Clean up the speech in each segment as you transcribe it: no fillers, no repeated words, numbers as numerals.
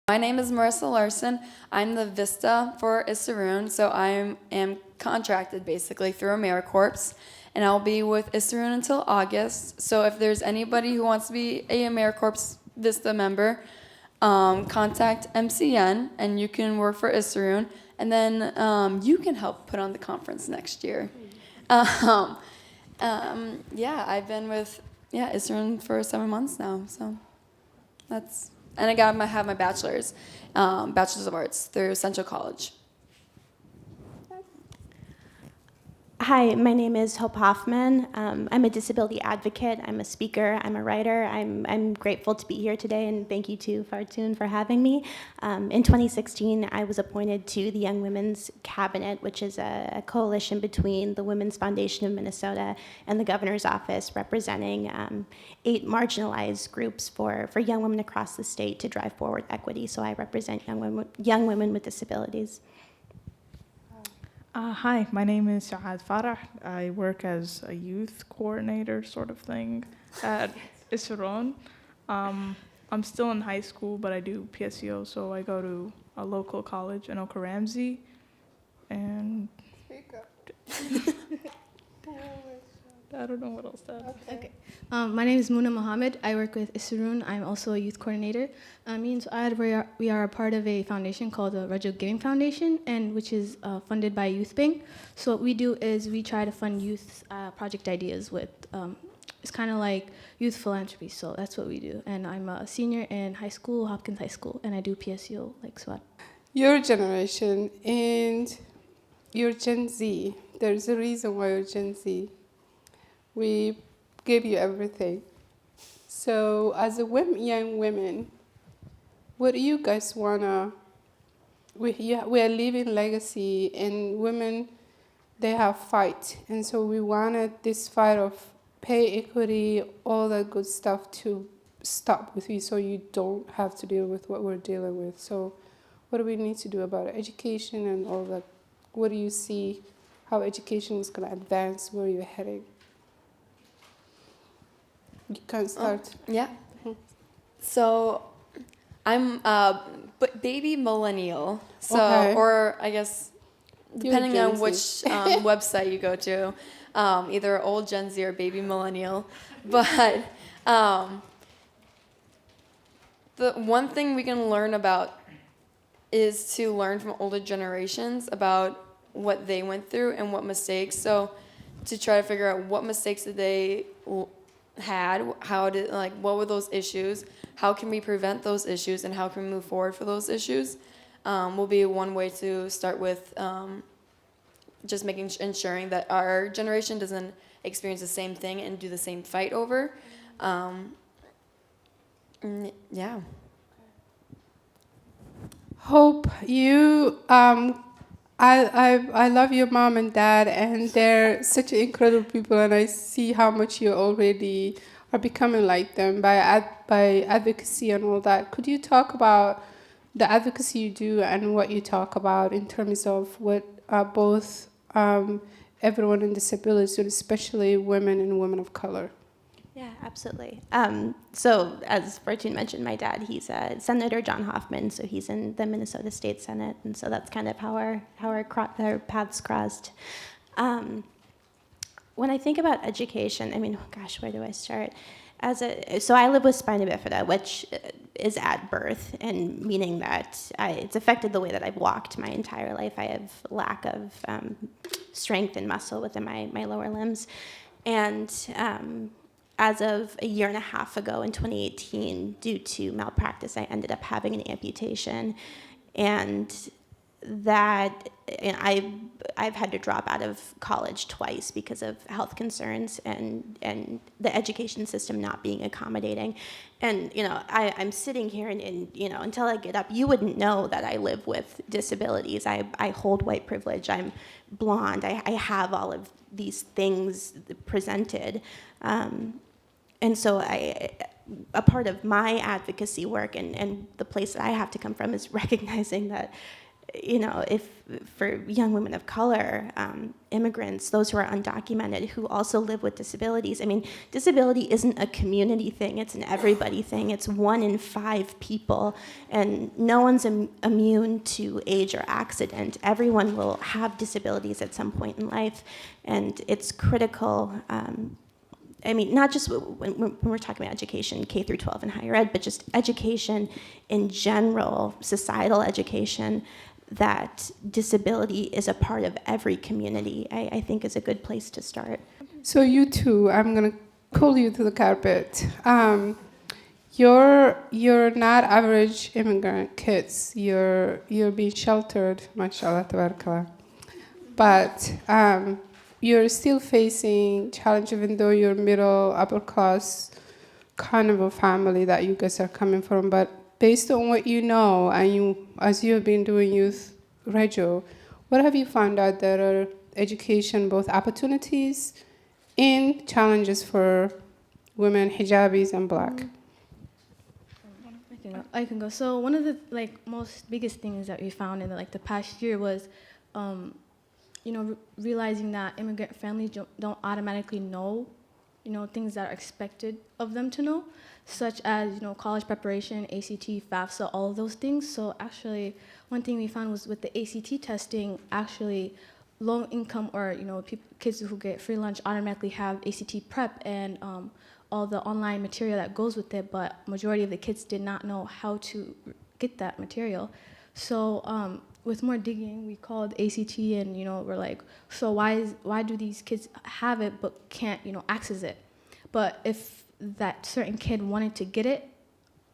My name is Marissa Larson. I'm the Vista for Issaroon, so I am contracted basically through AmeriCorps, and I'll be with Issaroon until August. So if there's anybody who wants to be a AmeriCorps Vista member, contact MCN, and you can work for Issaroon, and then you can help put on the conference next year. Yeah, I've been with Issaroon for 7 months now, so that's. And I have my bachelor's of arts through Central College. Hi, my name is Hope Hoffman. I'm a disability advocate. I'm a speaker. I'm a writer. I'm grateful to be here today, and thank you to Fartun for having me. In 2016, I was appointed to the Young Women's Cabinet, which is a coalition between the Women's Foundation of Minnesota and the Governor's Office, representing 8 marginalized groups for young women across the state to drive forward equity. So I represent young women with disabilities. Hi, my name is Shahad Farah. I work as a youth coordinator sort of thing at Issaroon. I'm still in high school, but I do PSEO, so I go to a local college in Oka Ramsey. And I don't know what else to add. Okay. My name is Muna Mohammed. I work with Issaroon. I'm also a youth coordinator. Me and Suad, we are a part of a foundation called the Rajab Giving Foundation, and which is funded by Youth Bank. So what we do is we try to fund youth project ideas with, it's kind of like youth philanthropy. So that's what we do. And I'm a senior in high school, Hopkins High School, and I do PSU like Suad. Your generation and you're Gen Z. There's a reason why you're Gen Z. We give you everything. So as a young women, what do you guys wanna? We are leaving legacy, and women, they have fight, and so we wanted this fight of pay equity, all that good stuff to stop with you, so you don't have to deal with what we're dealing with. So, what do we need to do about it? Education and all that? What do you see? How education is gonna advance? Where you're heading? You can start. Yeah. So I'm baby millennial. So, Okay. or I guess, depending Gen on Z. which website you go to, either old Gen Z or baby millennial. But the one thing we can learn about is to learn from older generations about what they went through and what mistakes. So to try to figure out what mistakes did they had, what were those issues, how can we prevent those issues, and how can we move forward for those issues, will be one way to start with, just ensuring that our generation doesn't experience the same thing and do the same fight over. Yeah. Hope you. I love your mom and dad, and they're such incredible people, and I see how much you already are becoming like them by advocacy and all that. Could you talk about the advocacy you do and what you talk about in terms of what both everyone in disabilities, especially women and women of color? Yeah, absolutely. So as Fartun mentioned, my dad, he's Senator John Hoffman, so he's in the Minnesota State Senate, and so that's kind of how our paths crossed. When I think about education, I mean, gosh, where do I start? So I live with spina bifida, which is at birth, and meaning that it's affected the way that I've walked my entire life. I have lack of strength and muscle within my lower limbs, and as of a year and a half ago in 2018, due to malpractice, I ended up having an amputation, and that I've had to drop out of college twice because of health concerns and the education system not being accommodating. And I'm sitting here and until I get up, you wouldn't know that I live with disabilities. I hold white privilege. I'm blonde. I have all of these things presented. And so a part of my advocacy work and the place that I have to come from is recognizing that if for young women of color, immigrants, those who are undocumented, who also live with disabilities. I mean, disability isn't a community thing, it's an everybody thing. It's 1 in 5 people, and no one's immune to age or accident. Everyone will have disabilities at some point in life, and it's critical. I mean, not just when we're talking about education, K through 12 and higher ed, but just education in general, societal education, that disability is a part of every community, I think is a good place to start. So you two, I'm gonna call you to the carpet. You're not average immigrant kids. You're being sheltered, mashallah, tabarakallah. But you're still facing challenge, even though you're middle, upper class kind of a family that you guys are coming from. But based on what you know, and as you have been doing youth radio, what have you found out that are education, both opportunities and challenges for women, hijabis, and black? I can go. So one of the most biggest things that we found in the past year was, realizing that immigrant families don't automatically know, things that are expected of them to know, such as college preparation, ACT, FAFSA, all of those things. So actually, one thing we found was with the ACT testing, actually, low income or kids who get free lunch automatically have ACT prep and all the online material that goes with it, but majority of the kids did not know how to get that material. So with more digging, we called ACT and we're like, so why do these kids have it but can't access it? But if that certain kid wanted to get it,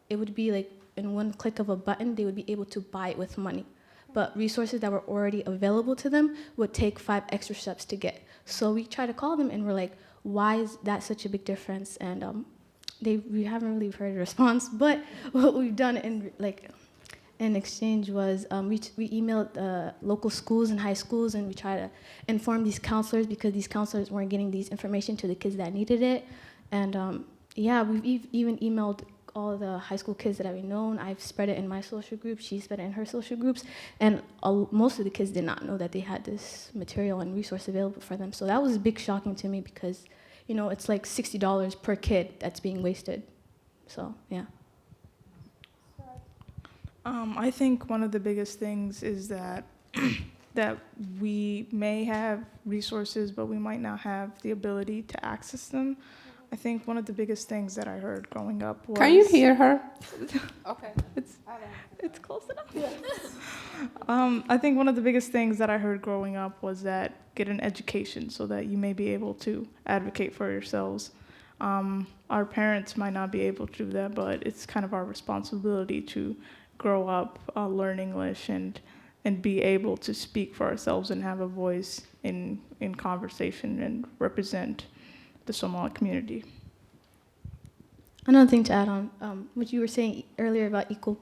it would be like in one click of a button, they would be able to buy it with money. But resources that were already available to them would take 5 extra steps to get. So we try to call them and we're like, why is that such a big difference? And we haven't really heard a response, but what we've done in exchange was we emailed local schools and high schools, and we try to inform these counselors because these counselors weren't getting these information to the kids that needed it. And we've even emailed all the high school kids that I've known. I've spread it in my social group. She spread it in her social groups. And most of the kids did not know that they had this material and resource available for them. So that was big shocking to me because, it's like $60 per kid that's being wasted. So, yeah. I think one of the biggest things is that that we may have resources, but we might not have the ability to access them. I think one of the biggest things that I heard growing up was... Can you hear her? Okay. It's close enough. Yeah. I think one of the biggest things that I heard growing up was that get an education so that you may be able to advocate for yourselves. Our parents might not be able to do that, but it's kind of our responsibility to grow up, learn English, and be able to speak for ourselves and have a voice in conversation and represent the Somali community. Another thing to add on, what you were saying earlier about equal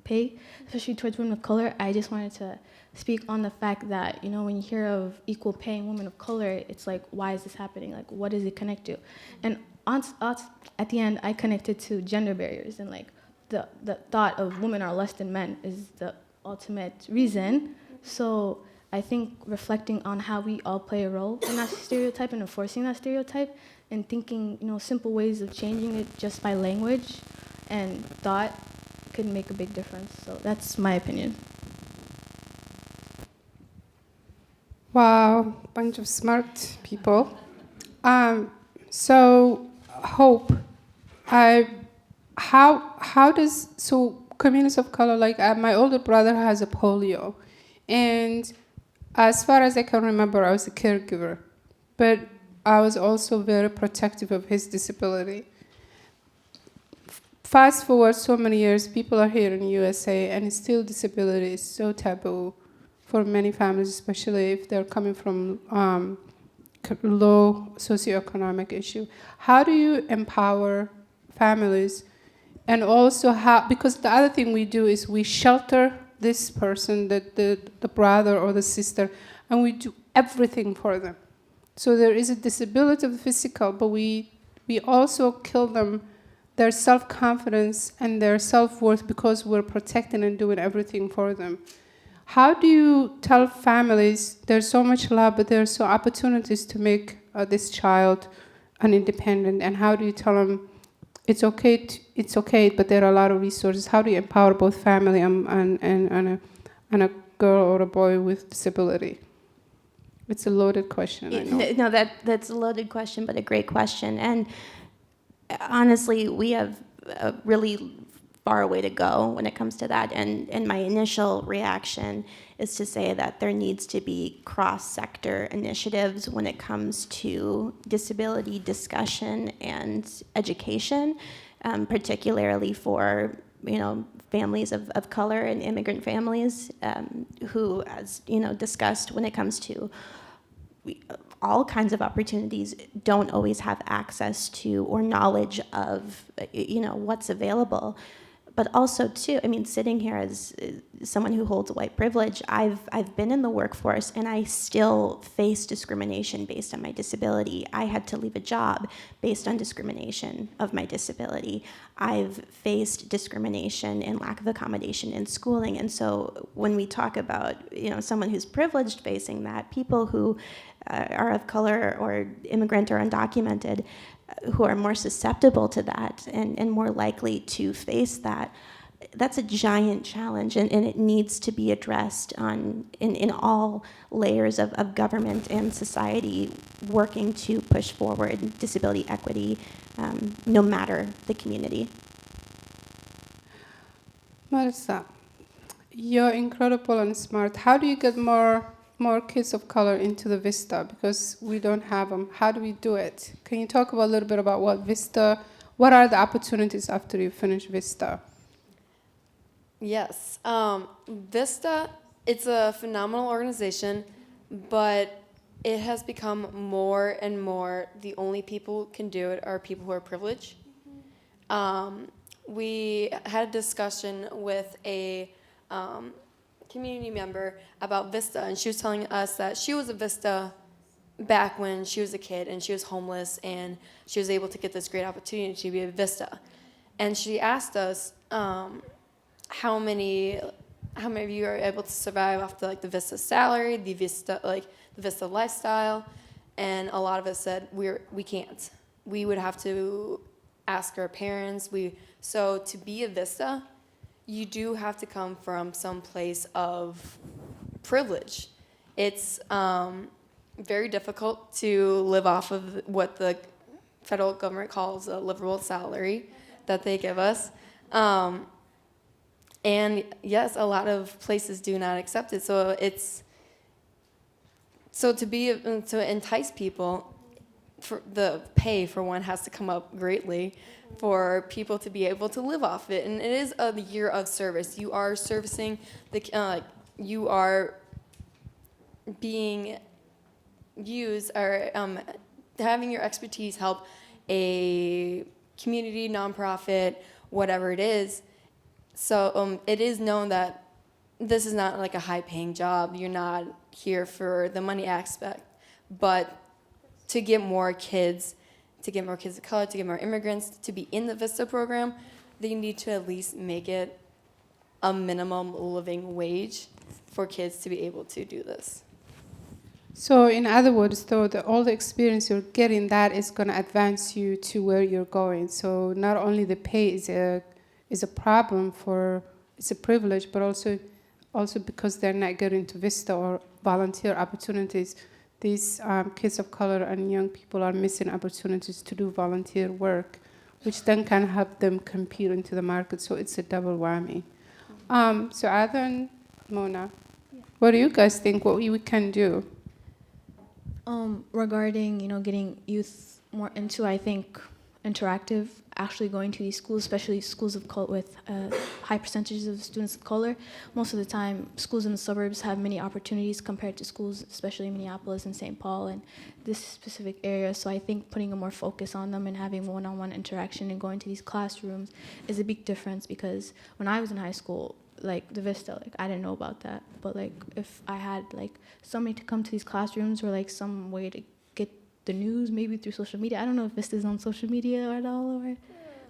pay, especially towards women of color, I just wanted to speak on the fact that, when you hear of equal pay in women of color, it's like, why is this happening? Like, what does it connect to? And at the end, I connected to gender barriers and the thought of women are less than men is the ultimate reason. So I think reflecting on how we all play a role in that stereotype and enforcing that stereotype and thinking, simple ways of changing it just by language and thought could make a big difference. So that's my opinion. Wow, bunch of smart people. So Hope, communities of color, my older brother has a polio, and as far as I can remember, I was a caregiver, but I was also very protective of his disability. Fast forward so many years, people are here in the USA, and still disability is so taboo for many families, especially if they're coming from low socioeconomic issue. How do you empower families? And also because the other thing we do is we shelter this person, the brother or the sister, and we do everything for them. So there is a disability of the physical, but we also kill them, their self-confidence and their self-worth because we're protecting and doing everything for them. How do you tell families there's so much love, but there's so opportunities to make this child an independent? And how do you tell them it's okay, but there are a lot of resources? How do you empower both family and a girl or a boy with disability? It's a loaded question, I know. No, that's a loaded question, but a great question. And honestly, we have a really far way to go when it comes to that. And my initial reaction is to say that there needs to be cross-sector initiatives when it comes to disability discussion and education, particularly for families of color and immigrant families who, as discussed, when it comes to all kinds of opportunities, don't always have access to or knowledge of what's available. But also, too, sitting here as someone who holds white privilege, I've been in the workforce and I still face discrimination based on my disability. I had to leave a job based on discrimination of my disability. I've faced discrimination and lack of accommodation in schooling. And so when we talk about someone who's privileged facing that, people who are of color or immigrant or undocumented, who are more susceptible to that and more likely to face that, that's a giant challenge, and it needs to be addressed in all layers of government and society working to push forward disability equity, no matter the community. Marissa, you're incredible and smart. How do you get more kids of color into the Vista? Because we don't have them. How do we do it? Can you talk a little bit about what are the opportunities after you finish Vista? Yes. Vista, it's a phenomenal organization, but it has become more and more the only people who can do it are people who are privileged. We had a discussion with a community member about Vista, and she was telling us that she was a Vista back when she was a kid and she was homeless, and she was able to get this great opportunity to be a Vista. And she asked us how many of you are able to survive off the Vista salary, the Vista lifestyle, and a lot of us said we can't. We would have to ask our parents. So to be a Vista, you do have to come from some place of privilege. It's very difficult to live off of what the federal government calls a livable salary that they give us. And yes, a lot of places do not accept it. So to entice people, for the pay for one has to come up greatly for people to be able to live off it. And it is a year of service. You are servicing you are being used or having your expertise help a community, nonprofit, whatever it is. So it is known that this is not like a high-paying job. You're not here for the money aspect, but to get more kids of color, to get more immigrants to be in the VISTA program, they need to at least make it a minimum living wage for kids to be able to do this. So in other words, though, all the experience you're getting, that is going to advance you to where you're going. So not only the pay is a problem it's a privilege, but also because they're not getting to VISTA or volunteer opportunities, these kids of color and young people are missing opportunities to do volunteer work, which then can help them compete into the market. So it's a double whammy. So Adhan, Mona, what do you guys think what we can do? Regarding, getting youth more into, I think, interactive, actually going to these schools, especially schools of color with high percentages of students of color. Most of the time, schools in the suburbs have many opportunities compared to schools, especially Minneapolis and St. Paul and this specific area. So I think putting a more focus on them and having one-on-one interaction and going to these classrooms is a big difference, because when I was in high school, the VISTA, I didn't know about that. But if I had somebody to come to these classrooms, or some way to get the news, maybe through social media. I don't know if VISTA's on social media at all, or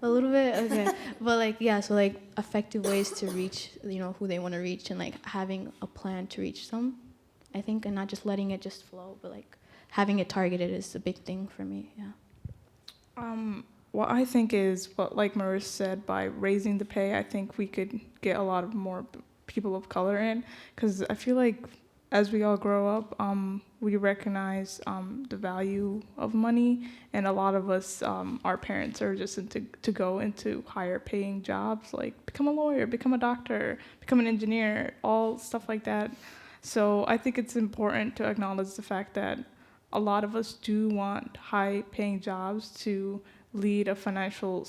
a little bit. Okay, But like, yeah, so like effective ways to reach, who they want to reach, and like having a plan to reach them, I think, and not just letting it just flow, but like having it targeted is a big thing for me. Yeah. What I think is, what like Marissa said, by raising the pay, I think we could get a lot of more people of color in, because I feel like as we all grow up, we recognize the value of money, and a lot of us, our parents are just to go into higher paying jobs, like become a lawyer, become a doctor, become an engineer, all stuff like that. So I think it's important to acknowledge the fact that a lot of us do want high paying jobs to lead a financially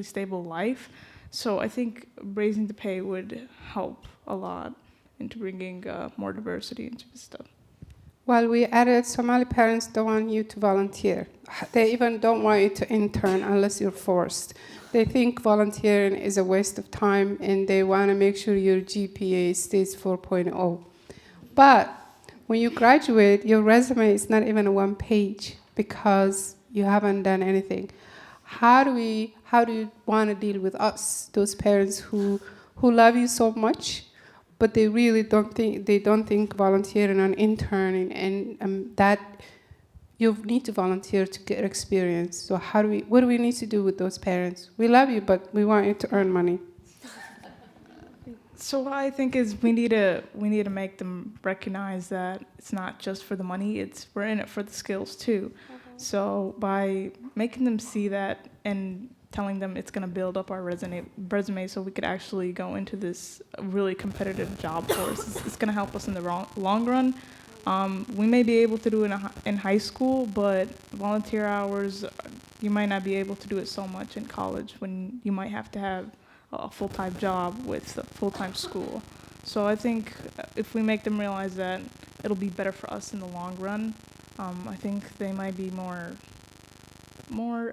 stable life. So I think raising the pay would help a lot into bringing more diversity into this stuff. Well, we added Somali parents don't want you to volunteer. They even don't want you to intern unless you're forced. They think volunteering is a waste of time, and they want to make sure your GPA stays 4.0. But when you graduate, your resume is not even a one page because you haven't done anything. How do you want to deal with us, those parents who love you so much, but they really don't think volunteering and interning and that you need to volunteer to get experience. So what do we need to do with those parents? We love you, but we want you to earn money. So what I think is we need to make them recognize that it's not just for the money, we're in it for the skills too. So by making them see that and telling them it's going to build up our resume so we could actually go into this really competitive job force, it's going to help us in the long run. We may be able to do it in high school, but volunteer hours, you might not be able to do it so much in college when you might have to have a full-time job with a full-time school. So I think if we make them realize that it'll be better for us in the long run, I think they might be more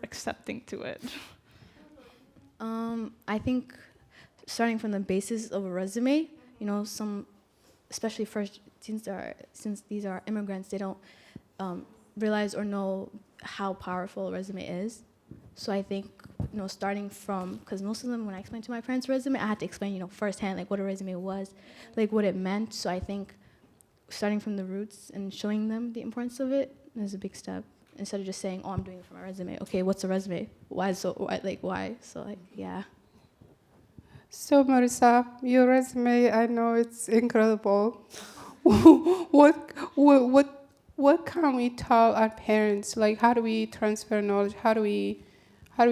accepting to it. I think starting from the basis of a resume, especially first, since these are immigrants, they don't realize or know how powerful a resume is. So I think, starting from, because most of them, when I explained to my parents' resume, I had to explain, firsthand, like what a resume was, like what it meant. So I think starting from the roots and showing them the importance of it is a big step. Instead of just saying, "Oh, I'm doing it for my resume." Okay, what's a resume? Why? So yeah. So Marissa, your resume, I know it's incredible. What can we tell our parents? Like, how do we transfer knowledge? How do we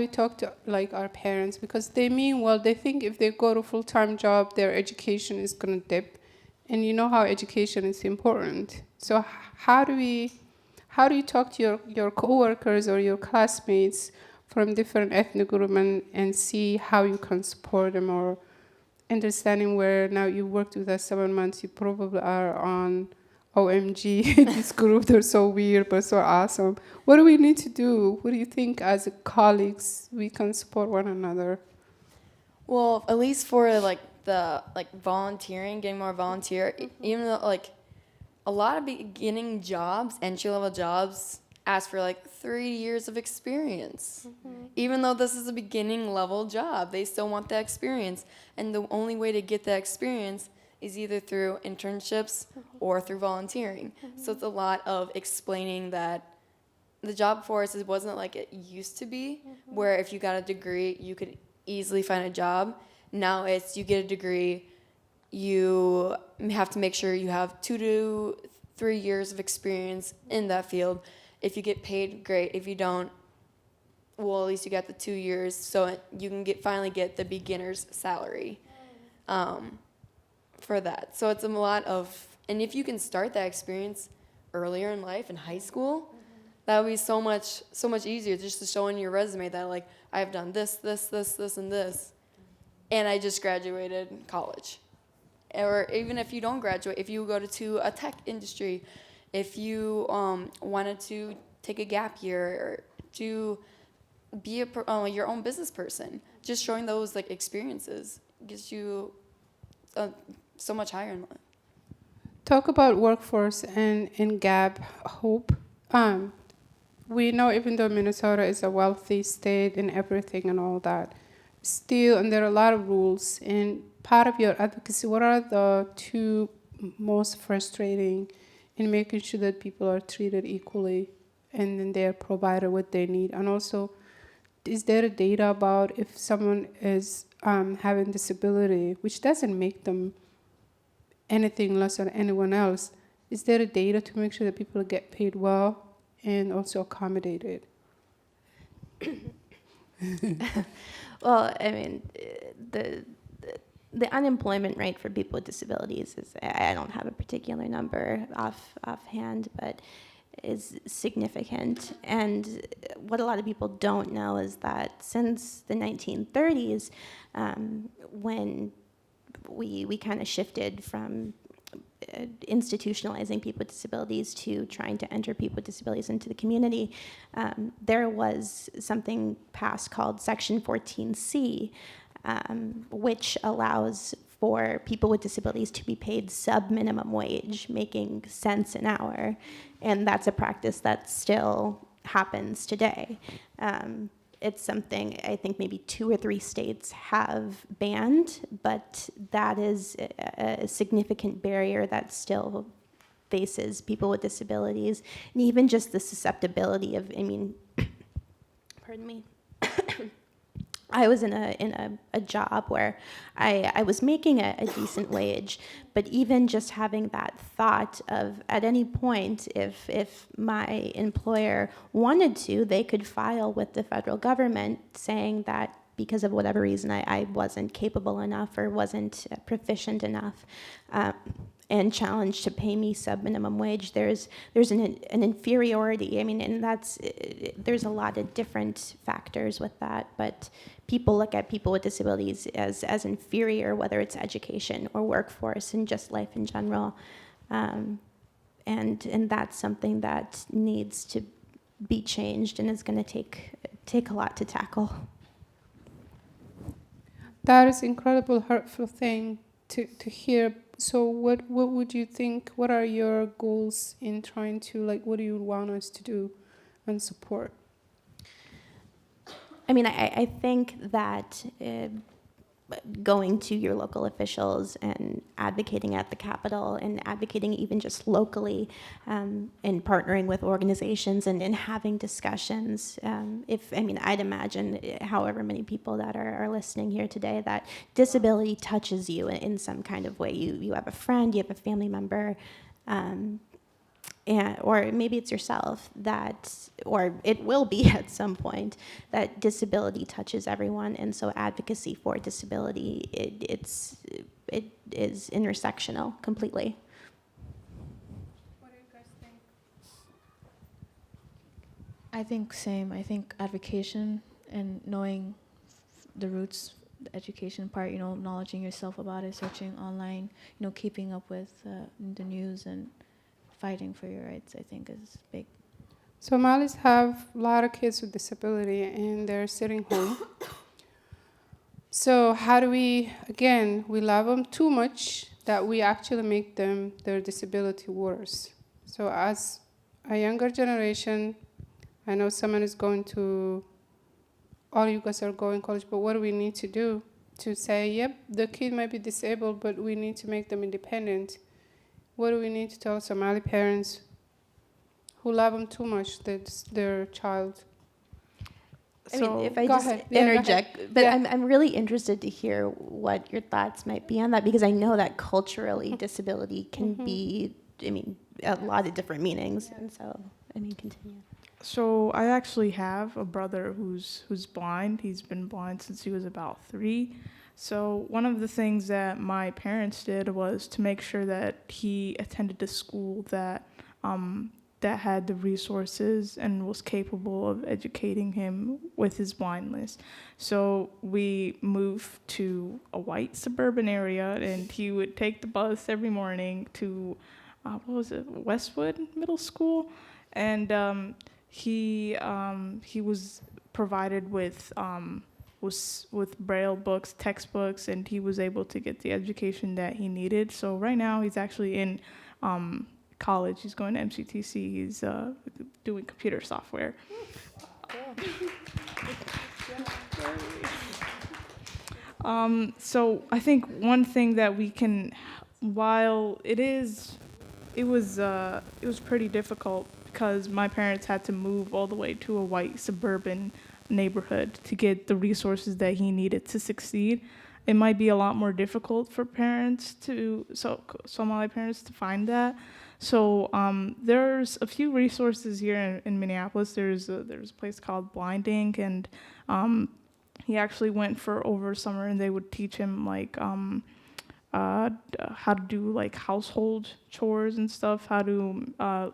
talk to like our parents? Because they mean well. They think if they go to full-time job, their education is gonna dip, and you know how education is important. So how do you talk to your coworkers or your classmates from different ethnic groups and see how you can support them, or understanding where now you worked with us 7 months, you probably are on OMG, this group, they're so weird but so awesome. What do we need to do? What do you think as colleagues we can support one another? Well, at least for the volunteering, getting more volunteer, even though a lot of beginning jobs, entry-level jobs, ask for 3 years of experience. Even though this is a beginning level job, they still want that experience. And the only way to get that experience is either through internships or through volunteering. So it's a lot of explaining that the job force wasn't like it used to be, where if you got a degree, you could easily find a job. Now it's you get a degree, you have to make sure you have 2 to 3 years of experience in that field. If you get paid, great. If you don't, well, at least you got the 2 years, so you can finally get the beginner's salary for that. So it's a lot of, and if you can start that experience earlier in life, in high school, that would be so much easier just to show in your resume that I've done this, and this, and I just graduated college. Or even if you don't graduate, if you go to a tech industry, if you wanted to take a gap year or to be your own business person, just showing those experiences gets you so much higher in life. Talk about workforce and gap hope. We know even though Minnesota is a wealthy state and everything and all that, still, and there are a lot of rules. And part of your advocacy, what are the two most frustrating in making sure that people are treated equally and then they're provided what they need? And also, is there data about if someone is having disability, which doesn't make them anything less than anyone else, is there a data to make sure that people get paid well and also accommodated? Well, I mean, the unemployment rate for people with disabilities is, I don't have a particular number offhand, but is significant. And what a lot of people don't know is that since the 1930s, when we kind of shifted from institutionalizing people with disabilities to trying to enter people with disabilities into the community, there was something passed called Section 14C, which allows for people with disabilities to be paid sub-minimum wage, making cents an hour. And that's a practice that still happens today. It's something I think maybe 2 or 3 states have banned, but that is a significant barrier that still faces people with disabilities. And even just the susceptibility of, I mean, pardon me. I was in a job where I was making a decent wage, but even just having that thought of at any point, if my employer wanted to, they could file with the federal government saying that because of whatever reason I wasn't capable enough or wasn't proficient enough, and challenged to pay me sub-minimum wage, there's an inferiority. I mean, and there's a lot of different factors with that, but people look at people with disabilities as inferior, whether it's education or workforce and just life in general, and that's something that needs to be changed and is going to take a lot to tackle. That is incredible hurtful thing to hear. So what would you think, what are your goals in trying to, like, what do you want us to do and support? I mean, I think that going to your local officials and advocating at the Capitol and advocating even just locally, and partnering with organizations and having discussions. I'd imagine however many people that are listening here today, that disability touches you in some kind of way. You have a friend, you have a family member, or maybe it's yourself or it will be at some point, that disability touches everyone, and so advocacy for disability, it is intersectional completely. What do you guys think? I think same. I think advocation and knowing the roots, the education part, knowledging yourself about it, searching online, keeping up with the news and fighting for your rights, I think is big. Somalis have a lot of kids with disability and they're sitting home. So how do we love them too much that we actually make their disability worse. So as a younger generation, I know someone is going to, all you guys are going to college, but what do we need to do to say, yep, the kid might be disabled, but we need to make them independent? What do we need to tell Somali parents who love them too much, that's their child? I mean, if I go just ahead. Yeah, go interject, ahead. but Yeah. I'm really interested to hear what your thoughts might be on that, because I know that culturally disability can be, a lot of different meanings, and so, continue. So I actually have a brother who's blind. He's been blind since he was about 3. So one of the things that my parents did was to make sure that he attended a school that that had the resources and was capable of educating him with his blindness. So we moved to a white suburban area, and he would take the bus every morning to Westwood Middle School, and he was provided with Braille books, textbooks, and he was able to get the education that he needed. So right now he's actually in college. He's going to MCTC. He's doing computer software. So I think one thing that we can, while it was pretty difficult because my parents had to move all the way to a white suburban neighborhood to get the resources that he needed to succeed. It might be a lot more difficult for some of my parents to find that. So there's a few resources here in Minneapolis. There's a place called Blind Ink, and he actually went for over summer, and they would teach him like how to do like household chores and stuff, how to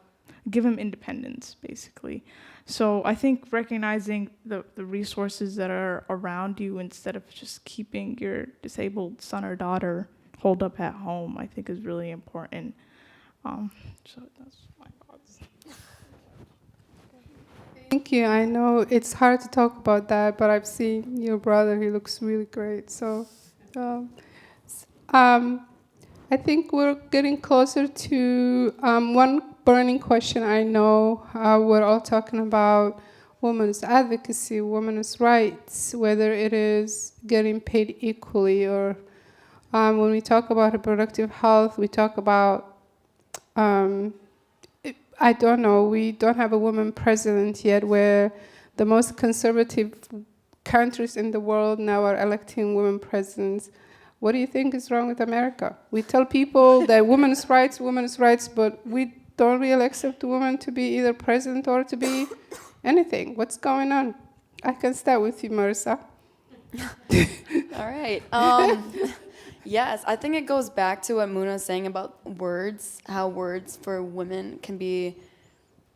give him independence, basically. So I think recognizing the resources that are around you instead of just keeping your disabled son or daughter holed up at home, I think is really important. So that's my thoughts. Thank you. I know it's hard to talk about that, but I've seen your brother. He looks really great. So I think we're getting closer to one burning question. I know we're all talking about women's advocacy, women's rights, whether it is getting paid equally or when we talk about reproductive health, we talk about I don't know, we don't have a woman president yet, where the most conservative countries in the world now are electing women presidents. What do you think is wrong with America? We tell people that women's rights, but we don't really accept women to be either president or to be anything. What's going on? I can start with you, Marissa. All right. Yes, I think it goes back to what Muna was saying about words, how words for women can be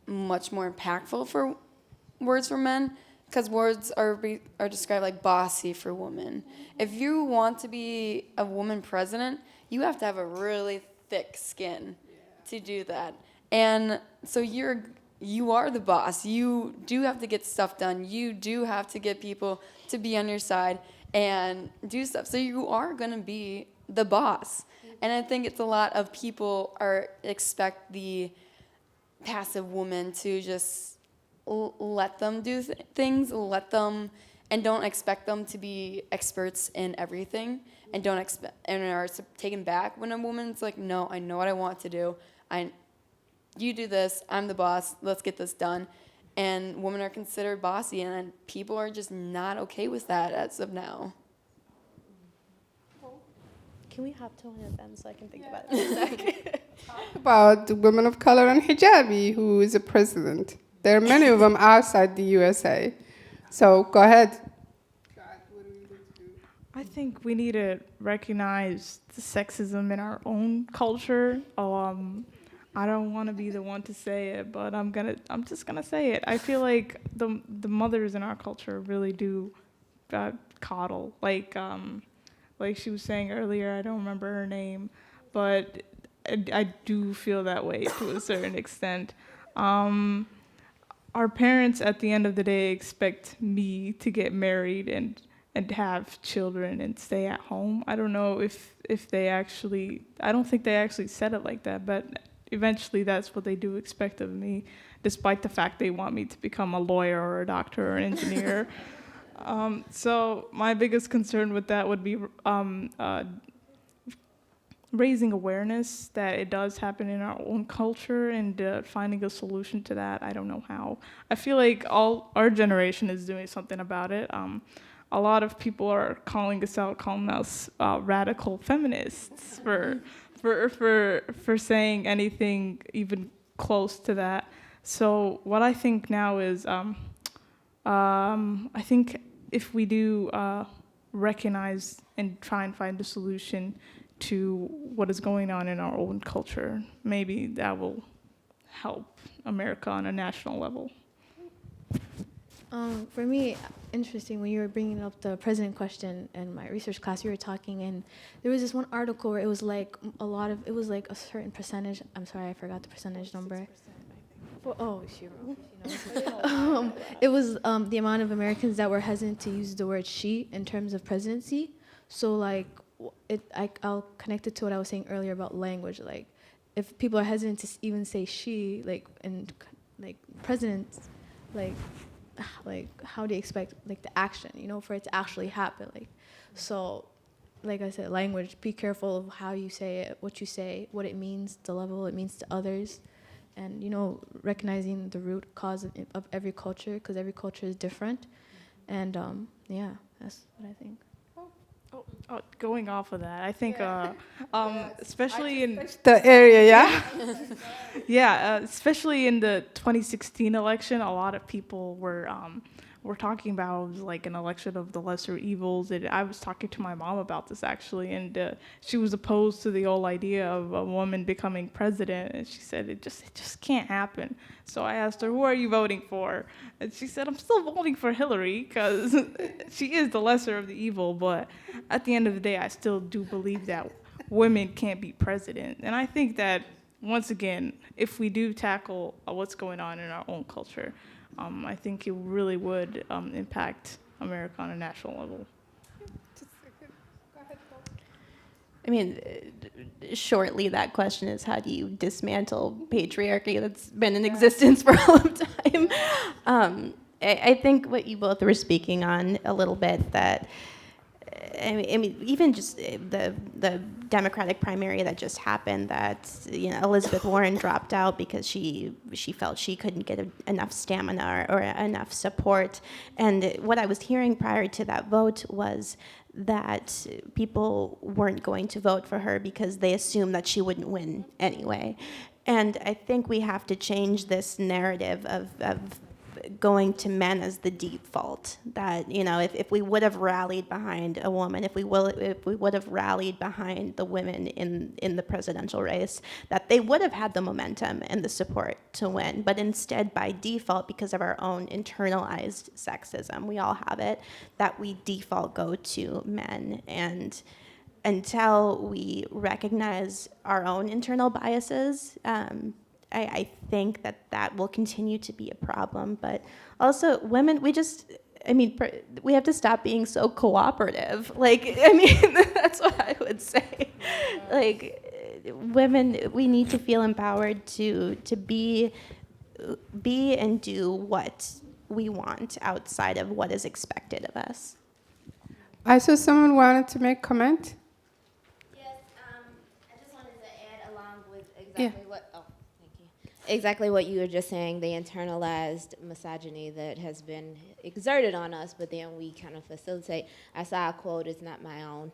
much more impactful for words for men, because words are described like bossy for women. If you want to be a woman president, you have to have a really thick skin to do that. And so you are the boss. You do have to get stuff done. You do have to get people to be on your side and do stuff. So you are going to be the boss. And I think it's a lot of people expect the passive woman to just let them do things, and don't expect them to be experts in everything, and are taken back when a woman's like, no, I know what I want to do. You do this, I'm the boss, let's get this done. And women are considered bossy, and people are just not okay with that as of now. Can we hop to one of them so I can think about it for a sec? About the women of color and hijabi, who is a president. There are many of them outside the USA. So go ahead. I think we need to recognize the sexism in our own culture. I don't want to be the one to say it, but I'm just gonna say it. I feel like the mothers in our culture really do coddle. Like she was saying earlier, I don't remember her name, but I do feel that way to a certain extent. Our parents, at the end of the day, expect me to get married and have children and stay at home. I don't know if they actually, I don't think they actually said it like that, but eventually that's what they do expect of me, despite the fact they want me to become a lawyer or a doctor or an engineer. So my biggest concern with that would be raising awareness that it does happen in our own culture and finding a solution to that. I don't know how. I feel like our generation is doing something about it. A lot of people are calling us radical feminists for saying anything even close to that. So what I think now is, I think if we do recognize and try and find a solution to what is going on in our own culture, maybe that will help America on a national level. For me, interesting, when you were bringing up the president question in my research class, you were talking, and there was this one article where it was like it was like a certain percentage. I'm sorry, I forgot the percentage number. She knows. It was the amount of Americans that were hesitant to use the word she in terms of presidency. So like, I'll connect it to what I was saying earlier about language. Like, if people are hesitant to even say she, like, and like presidents, like, like how do you expect like the action, for it to actually happen? So, like I said, language. Be careful of how you say it, what it means, the level it means to others, and recognizing the root cause of every culture, because every culture is different. And yeah, that's what I think. Going off of that, I think, especially in The area, yeah. especially in the 2016 election, a lot of people were talking about it was like an election of the lesser evils. And I was talking to my mom about this actually, and she was opposed to the whole idea of a woman becoming president, and she said it just can't happen. So I asked her, "Who are you voting for?" And she said, "I'm still voting for Hillary because she is the lesser of the evil, but at the end of the day, I still do believe that women can't be president." And I think that once again, if we do tackle what's going on in our own culture, I think it really would impact America on a national level. I mean, shortly, that question is, how do you dismantle patriarchy that's been in existence for a long time? I think what you both were speaking on a little bit, that I mean, even just the Democratic primary that just happened, that Elizabeth Warren dropped out because she felt she couldn't get enough stamina or enough support. And what I was hearing prior to that vote was that people weren't going to vote for her because they assumed that she wouldn't win anyway. And I think we have to change this narrative of going to men as the default. That if we would have rallied behind a woman, if we would have rallied behind the women in the presidential race, that they would have had the momentum and the support to win. But instead, by default, because of our own internalized sexism, we all have it, that we default go to men. And until we recognize our own internal biases, I think that will continue to be a problem. But also, women, we have to stop being so cooperative. That's what I would say. Women, we need to feel empowered to be and do what we want outside of what is expected of us. I saw someone wanted to make comment. Yes, I just wanted to add along with exactly what you were just saying, the internalized misogyny that has been exerted on us, but then we kind of facilitate. I saw a quote, it's not my own,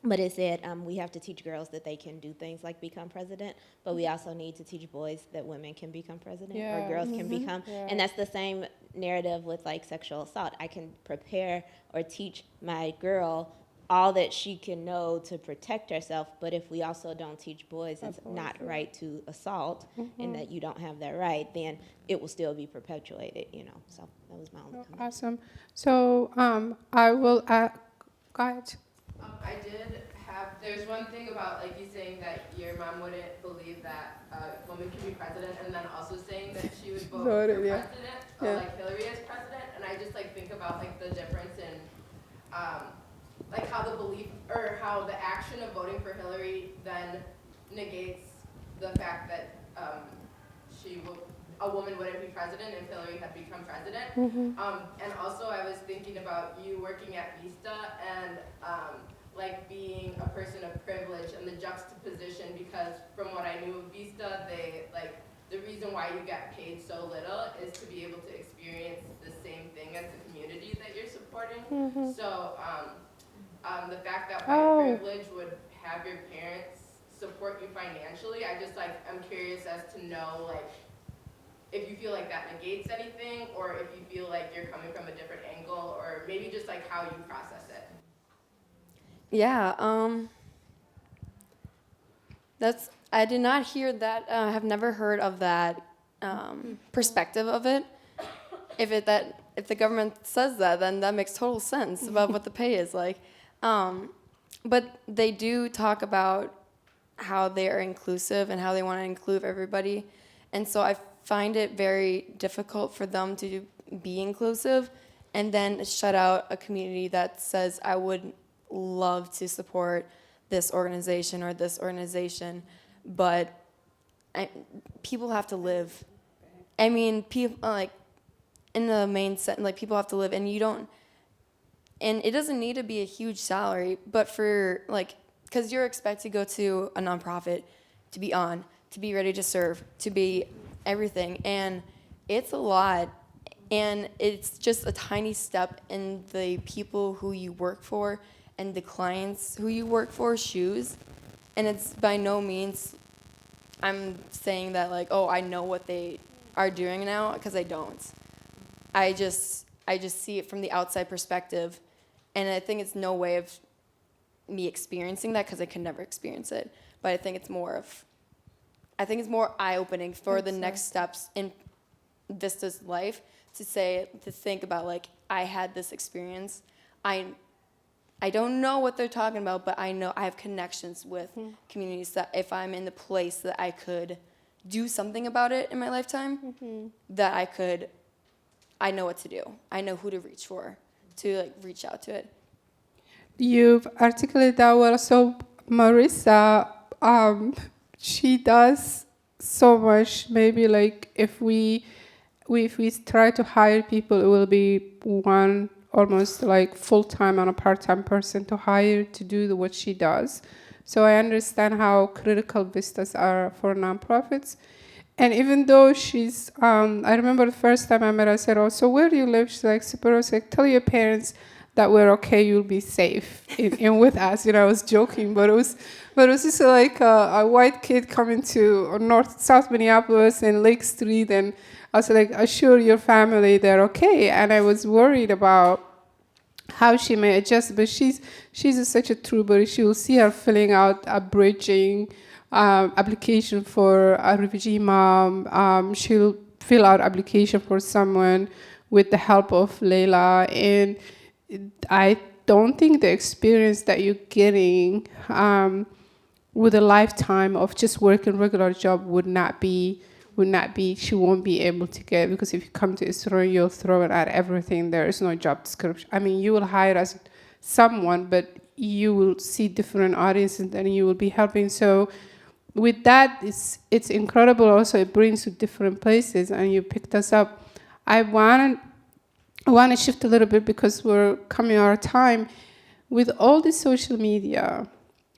but it said, we have to teach girls that they can do things like become president, but we also need to teach boys that women can become president, or girls can become, and that's the same narrative with like sexual assault. I can prepare or teach my girl all that she can know to protect herself, but if we also don't teach boys it's not right to assault, and that you don't have that right, then it will still be perpetuated, So that was my only comment. Awesome. So I will go ahead. I did have, there's one thing about like you saying that your mom wouldn't believe that a woman can be president, and then also saying that she would vote for president, or like Hillary as president, and I just like think about like the difference in like how the belief or how the action of voting for Hillary then negates the fact that a woman wouldn't be president if Hillary had become president. And also I was thinking about you working at Vista and like being a person of privilege and the juxtaposition, because from what I knew of Vista, the reason why you get paid so little is to be able to experience the same thing as the community that you're supporting. So the fact that white privilege would have your parents support you financially, I'm curious as to know if you feel like that negates anything, or if you feel like you're coming from a different angle, or maybe just how you process it. Yeah, I did not hear that. I have never heard of that perspective of it. If the government says that, then that makes total sense about what the pay is like. But they do talk about how they are inclusive and how they want to include everybody, and so I find it very difficult for them to be inclusive and then shut out a community that says, I would love to support this organization or this organization, but people have to live. I mean, people in the main set, like people have to live, and you don't, and it doesn't need to be a huge salary, but for like, because you're expected to go to a nonprofit, to be on, to be ready to serve, to be everything, and it's a lot, and it's just a tiny step in the people who you work for and the clients who you work for shoes, and it's by no means I'm saying that like, oh, I know what they are doing now, because I don't. I just see it from the outside perspective, and I think it's no way of me experiencing that, because I can never experience it. But I think it's more eye-opening for the next steps in Vista's life, to think about like, I had this experience. I don't know what they're talking about, but I know I have connections with communities that if I'm in the place that I could do something about it in my lifetime, that I know what to do. I know who to reach for, to like reach out to it. You've articulated that well. So Marissa, she does so much. Maybe like if we try to hire people, it will be one almost like full-time and a part-time person to hire to do what she does. So I understand how critical Vistas are for nonprofits. And even though she's, I remember the first time I met her, I said, oh, so where do you live? She's like, Sapporo. I was like, tell your parents that we're okay, you'll be safe in with us. I was joking, but it was just like a white kid coming to South Minneapolis and Lake Street, and I was like, assure your family they're okay. And I was worried about how she may adjust, but she's such a true Buddy. She will see her filling out a bridging application for a refugee mom. She'll fill out application for someone with the help of Layla. And I don't think the experience that you're getting with a lifetime of just working regular job would not be, she won't be able to get, because if you come to Israel, you'll throw it at everything. There is no job description. I mean, you will hire as someone, but you will see different audiences and you will be helping. So with that, it's incredible. Also, it brings you different places, and you picked us up. I want to shift a little bit because we're coming out of time. With all the social media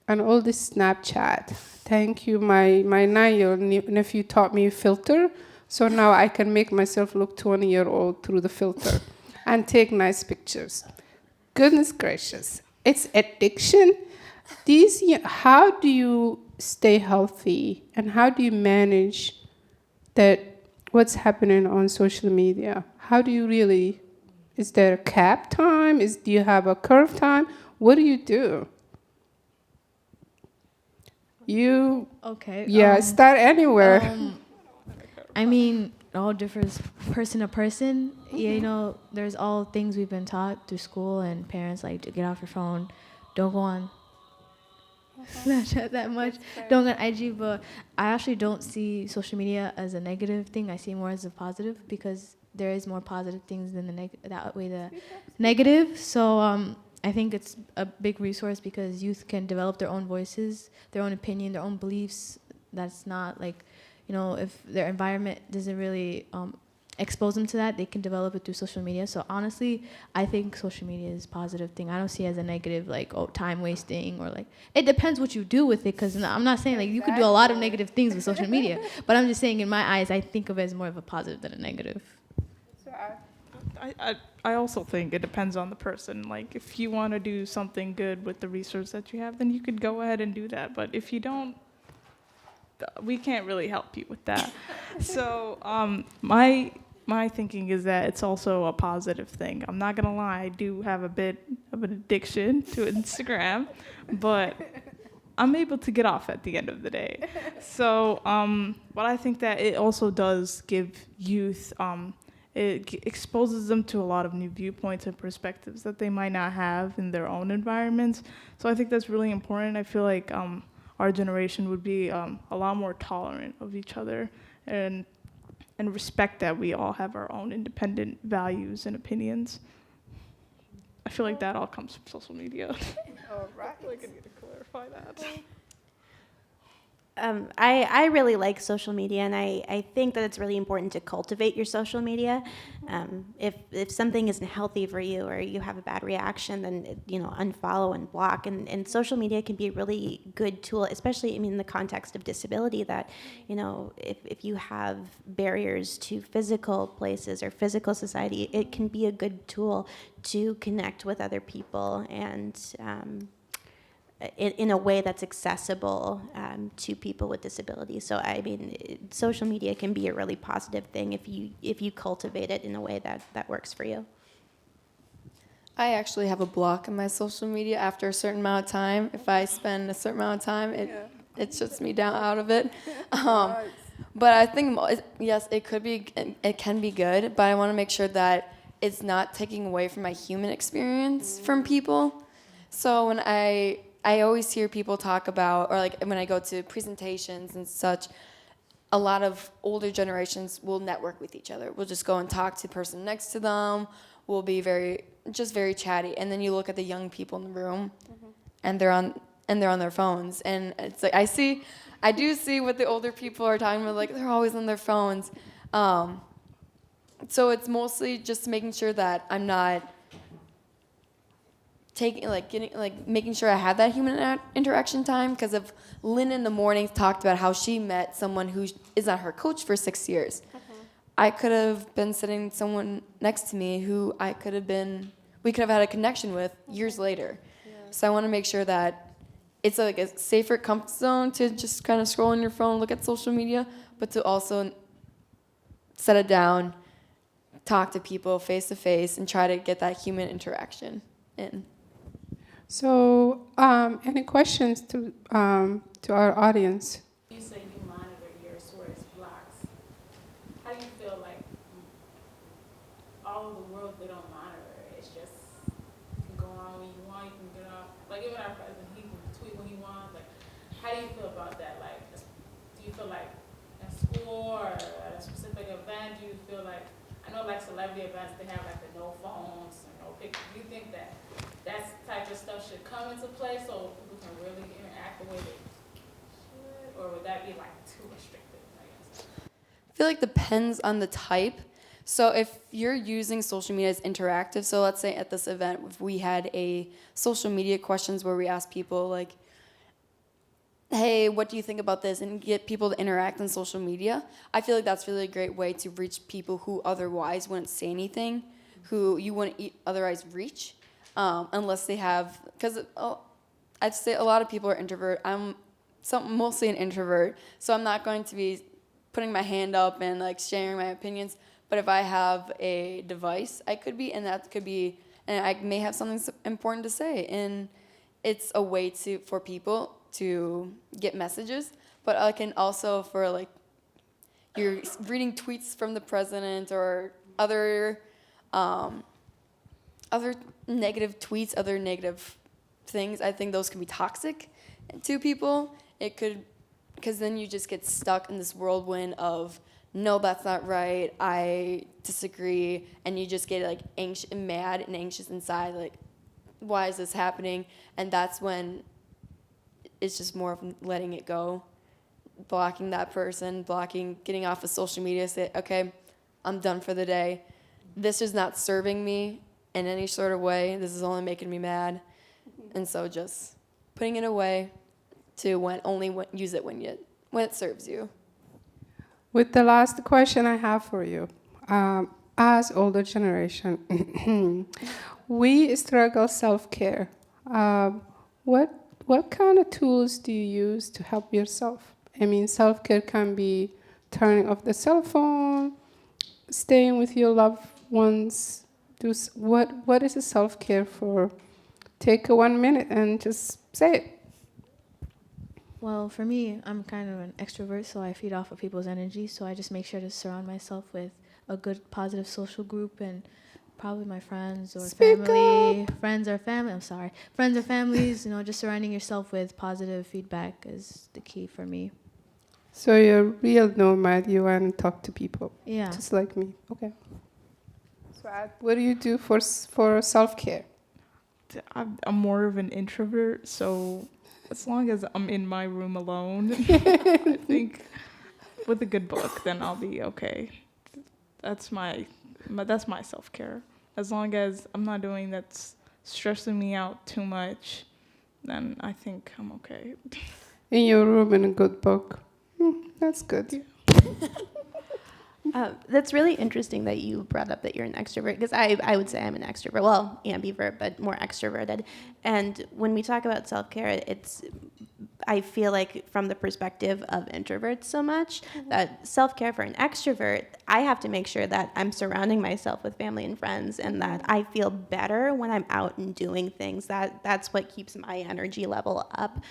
and all this Snapchat, thank you. My 9-year-old nephew taught me filter, so now I can make myself look 20-year-old through the filter and take nice pictures. Goodness gracious, it's addiction. How do you stay healthy, and how do you manage that? What's happening on social media? How do you really? Is there a cap time? Do you have a curve time? What do you do? Okay. Yeah, start anywhere. I mean, it all differs person to person. There's all things we've been taught through school and parents, like to get off your phone, don't go on Snapchat that much, don't go on IG. But I actually don't see social media as a negative thing. I see more as a positive, because there is more positive things than that outweigh the negative. So I think it's a big resource, because youth can develop their own voices, their own opinion, their own beliefs. That's not like, if their environment doesn't really expose them to that, they can develop it through social media. So honestly, I think social media is a positive thing. I don't see it as a negative, like, oh, time wasting, or like, it depends what you do with it, because I'm not saying like you could do a lot of negative things with social media, but I'm just saying in my eyes, I think of it as more of a positive than a negative. I also think it depends on the person. Like, if you want to do something good with the resource that you have, then you could go ahead and do that. But if you don't, we can't really help you with that. So my thinking is that it's also a positive thing. I'm not gonna lie, I do have a bit of an addiction to Instagram, but I'm able to get off at the end of the day. So, but I think that it also does give youth. It exposes them to a lot of new viewpoints and perspectives that they might not have in their own environments. So I think that's really important. I feel like our generation would be a lot more tolerant of each other and respect that we all have our own independent values and opinions. I feel like that all comes from social media. All right. I feel like I need to clarify that. I really like social media, and I think that it's really important to cultivate your social media. If something isn't healthy for you or you have a bad reaction, then unfollow and block. And social media can be a really good tool, especially in the context of disability. That if you have barriers to physical places or physical society, it can be a good tool to connect with other people and. In a way that's accessible to people with disabilities. So social media can be a really positive thing if you cultivate it in a way that works for you. I actually have a block in my social media after a certain amount of time. If I spend a certain amount of time, it shuts me down out of it. But I think yes, it can be good, but I want to make sure that it's not taking away from my human experience from people. So when I always hear people talk about, or like when I go to presentations and such, a lot of older generations will network with each other. We'll just go and talk to the person next to them. We'll be very chatty. And then you look at the young people in the room, and they're on their phones. And it's like I do see what the older people are talking about. Like they're always on their phones. So it's mostly just making sure that I'm not making sure I have that human interaction time, because if Lynn in the morning talked about how she met someone who is not her coach for 6 years, I could have been sitting someone next to me who we could have had a connection with years later. So I want to make sure that it's like a safer comfort zone to just kind of scroll on your phone, look at social media, but to also set it down, talk to people face to face, and try to get that human interaction in. So, any questions to our audience? You say you monitor your source blocks. How do you feel like all of the world, they don't monitor it? It's just you can go on when you want, you can get off. Like even our president, he can tweet when he wants. Like, how do you feel about that? Like, do you feel like in school or at a specific event, do you feel like, I know like celebrity events, they have like the no phones and no pictures. Do you think that type of stuff should come into play so people can really interact the way they should? Or would that be like too restrictive, I guess? I feel like depends on the type. So if you're using social media as interactive, so let's say at this event, if we had a social media questions where we ask people like, hey, what do you think about this? And get people to interact on social media. I feel like that's really a great way to reach people who otherwise wouldn't say anything, who you wouldn't otherwise reach. Unless they have, because I'd say a lot of people are introvert. I'm mostly an introvert, so I'm not going to be putting my hand up and like sharing my opinions. But if I have a device, I could be, and I may have something important to say, and it's a way for people to get messages. But I can also, for like, you're reading tweets from the president or other negative tweets, other negative things, I think those can be toxic to people. It could, because then you just get stuck in this whirlwind of, no, that's not right, I disagree, and you just get like mad and anxious inside, like, why is this happening? And that's when it's just more of letting it go, blocking that person, getting off of social media, say, okay, I'm done for the day. This is not serving me in any sort of way. This is only making me mad. And so just putting it away to use it when it serves you. With the last question I have for you, as older generation, we struggle self-care. What kind of tools do you use to help yourself? I mean, self-care can be turning off the cell phone, staying with your loved ones. What is a self-care for? Take 1 minute and just say it. Well, for me, I'm kind of an extrovert, so I feed off of people's energy. So I just make sure to surround myself with a good, positive social group, and probably my friends or family. Friends or families. Just surrounding yourself with positive feedback is the key for me. So you're a real nomad. You want to talk to people. Yeah. Just like me. Okay. So what do you do for self-care? I'm more of an introvert, so As long as I'm in my room alone, I think with a good book, then I'll be okay. That's my self-care. As long as I'm not doing that's stressing me out too much, then I think I'm okay. In your room in a good book. That's good. That's really interesting that you brought up that you're an extrovert, because I would say I'm an extrovert. Well, ambivert, but more extroverted. And when we talk about self-care, I feel like from the perspective of introverts so much, that self-care for an extrovert, I have to make sure that I'm surrounding myself with family and friends, and that I feel better when I'm out and doing things. That's what keeps my energy level up,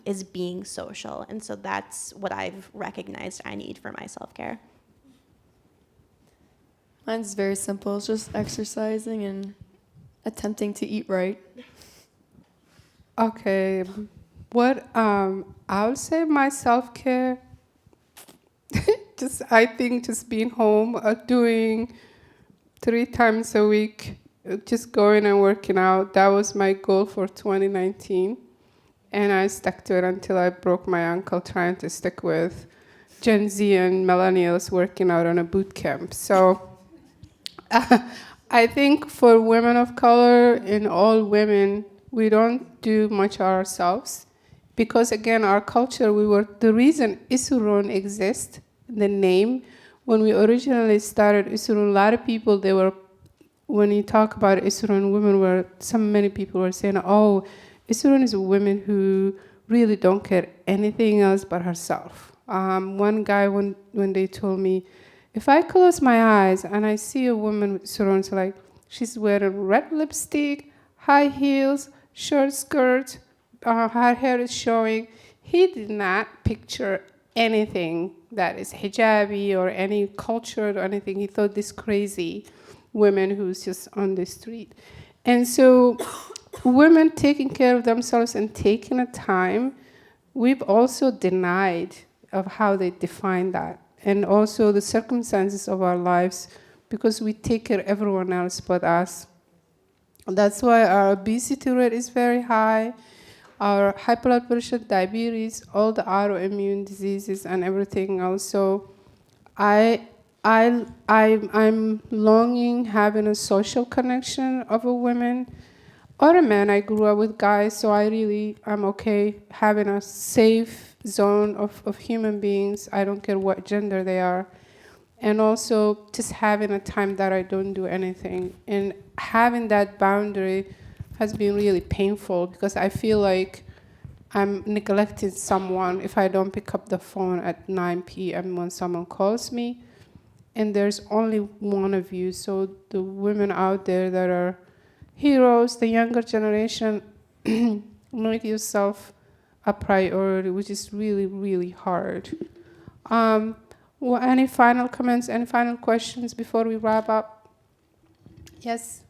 is being social. And so that's what I've recognized I need for my self-care. Mine's very simple. It's just exercising and attempting to eat right. Okay, what I would say my self-care, I think just being home, doing 3 times a week, just going and working out. That was my goal for 2019, and I stuck to it until I broke my ankle trying to stick with Gen Z and millennials working out on a boot camp. So I think for women of color and all women, we don't do much ourselves, because again, our culture, the reason Isurun exists, the name, when we originally started Isurun, a lot of people, when you talk about Isurun, many people were saying, oh, Isurun is a woman who really don't care anything else but herself. One guy, when they told me, if I close my eyes and I see a woman with Isurun, so like she's wearing red lipstick, high heels, short skirt, her hair is showing, he did not picture anything that is hijabi or any culture or anything. He thought this crazy women who's just on the street. And so women taking care of themselves and taking a time, we've also denied of how they define that. And also the circumstances of our lives, because we take care of everyone else but us. That's why our obesity rate is very high, our high blood pressure, diabetes, all the autoimmune diseases and everything else. So I'm longing having a social connection of a woman or a man. I grew up with guys, so I'm okay having a safe zone of human beings. I don't care what gender they are. And also just having a time that I don't do anything. And having that boundary has been really painful, because I feel like I'm neglecting someone if I don't pick up the phone at 9 p.m. when someone calls me. And there's only one of you. So the women out there that are heroes, the younger generation, make yourself a priority, which is really, really hard. Any final comments, any final questions before we wrap up? Yes?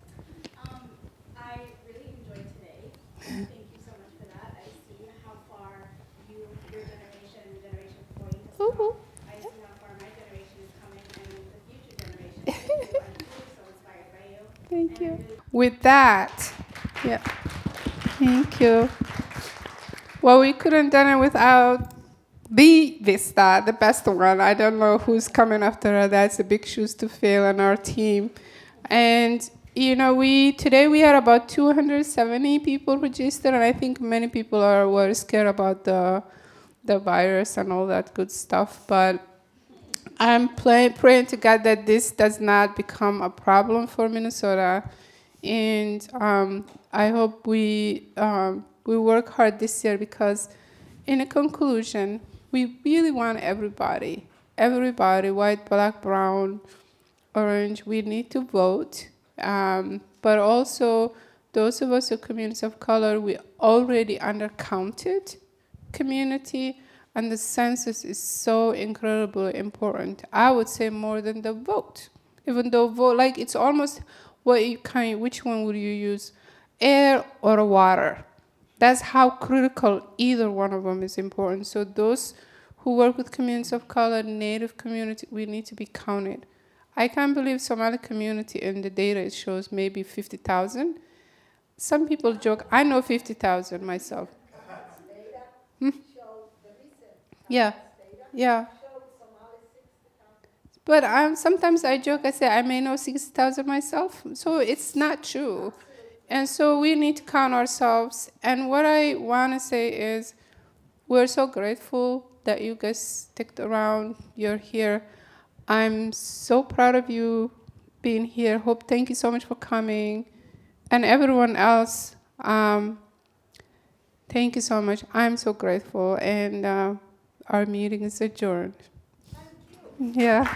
I really enjoyed today. Thank you so much for that. I see how far your generation and the generation before you has come. I see how far my generation is coming and the future generation. I'm really so inspired by you. Thank you. With that, yeah, thank you. Well, we couldn't done it without the Vista, the best one. I don't know who's coming after her. That's a big shoes to fill on our team. And, today we had about 270 people registered, and I think many people were scared about the virus and all that good stuff. But I'm praying to God that this does not become a problem for Minnesota. And I hope we work hard this year, because in a conclusion, we really want everybody, white, black, brown, orange, we need to vote. But also, those of us who are communities of color, we already undercounted community, and the census is so incredibly important. I would say more than the vote. Even though vote, like it's almost which one would you use, air or water? That's how critical either one of them is important. So those who work with communities of color, Native community, we need to be counted. I can't believe Somali community in the data, it shows maybe 50,000. Some people joke, I know 50,000 myself. Yeah, yeah. But sometimes I joke, I say I may know 60,000 myself, so it's not true. And so we need to count ourselves. And what I want to say is we're so grateful that you guys sticked around, you're here. I'm so proud of you being here. Hope, thank you so much for coming. And everyone else, thank you so much. I'm so grateful. And our meeting is adjourned. Thank you. Yeah.